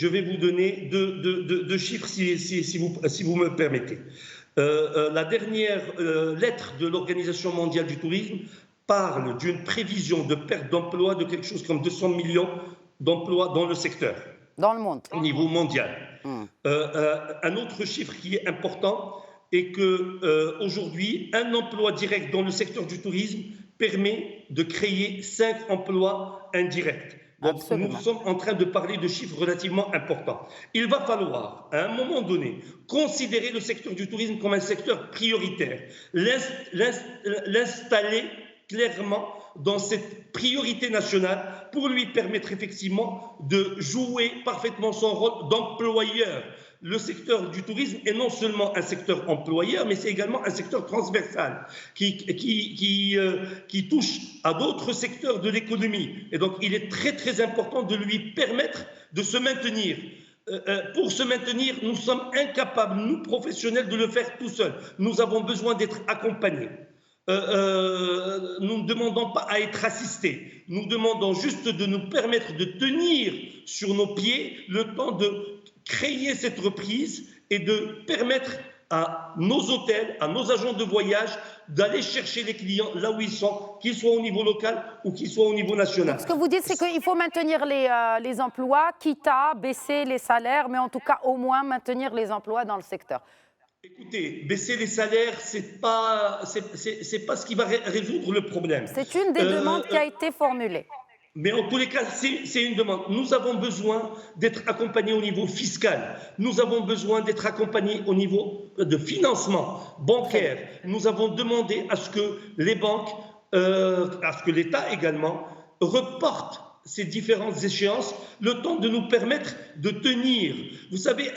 vous donner deux chiffres si vous me permettez. La dernière lettre de l'Organisation mondiale du tourisme parle d'une prévision de perte d'emploi de quelque chose comme 200 millions d'emplois dans le secteur. Dans le monde. Au niveau mondial. Mm. Un autre chiffre qui est important est que aujourd'hui, un emploi direct dans le secteur du tourisme permet de créer 5 emplois indirects. Donc, Absolument. nous sommes en train de parler de chiffres relativement importants. Il va falloir, à un moment donné, considérer le secteur du tourisme comme un secteur prioritaire, l'installer clairement dans cette priorité nationale pour lui permettre effectivement de jouer parfaitement son rôle d'employeur. Le secteur du tourisme est non seulement un secteur employeur, mais c'est également un secteur transversal qui touche à d'autres secteurs de l'économie. Et donc, il est très important de lui permettre de se maintenir. Pour se maintenir, nous sommes incapables, nous professionnels, de le faire tout seuls. Nous avons besoin d'être accompagnés. Nous ne demandons pas à être assistés. Nous demandons juste de nous permettre de tenir sur nos pieds le temps de créer cette reprise et de permettre à nos hôtels, à nos agents de voyage d'aller chercher les clients là où ils sont, qu'ils soient au niveau local ou qu'ils soient au niveau national. Donc, ce que vous dites, c'est qu'il faut maintenir les emplois, quitte à baisser les salaires, mais en tout cas au moins maintenir les emplois dans le secteur. Écoutez, baisser les salaires, c'est pas ce qui va résoudre le problème. C'est une des demandes qui a été formulée. Mais en tous les cas, c'est une demande. Nous avons besoin d'être accompagnés au niveau fiscal. Nous avons besoin d'être accompagnés au niveau de financement bancaire. Nous avons demandé à ce que les banques, à ce que l'État également, reporte ces différentes échéances, le temps de nous permettre de tenir. Vous savez,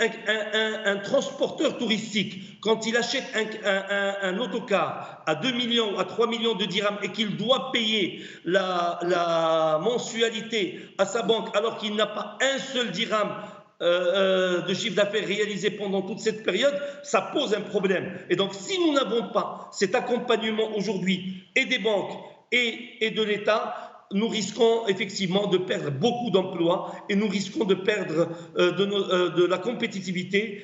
un transporteur touristique, quand il achète un autocar à 2 millions ou à 3 millions de dirhams et qu'il doit payer la mensualité à sa banque alors qu'il n'a pas un seul dirham de chiffre d'affaires réalisé pendant toute cette période, ça pose un problème. Et donc, si nous n'avons pas cet accompagnement aujourd'hui et des banques et de l'État, nous risquons effectivement de perdre beaucoup d'emplois et nous risquons de perdre de la compétitivité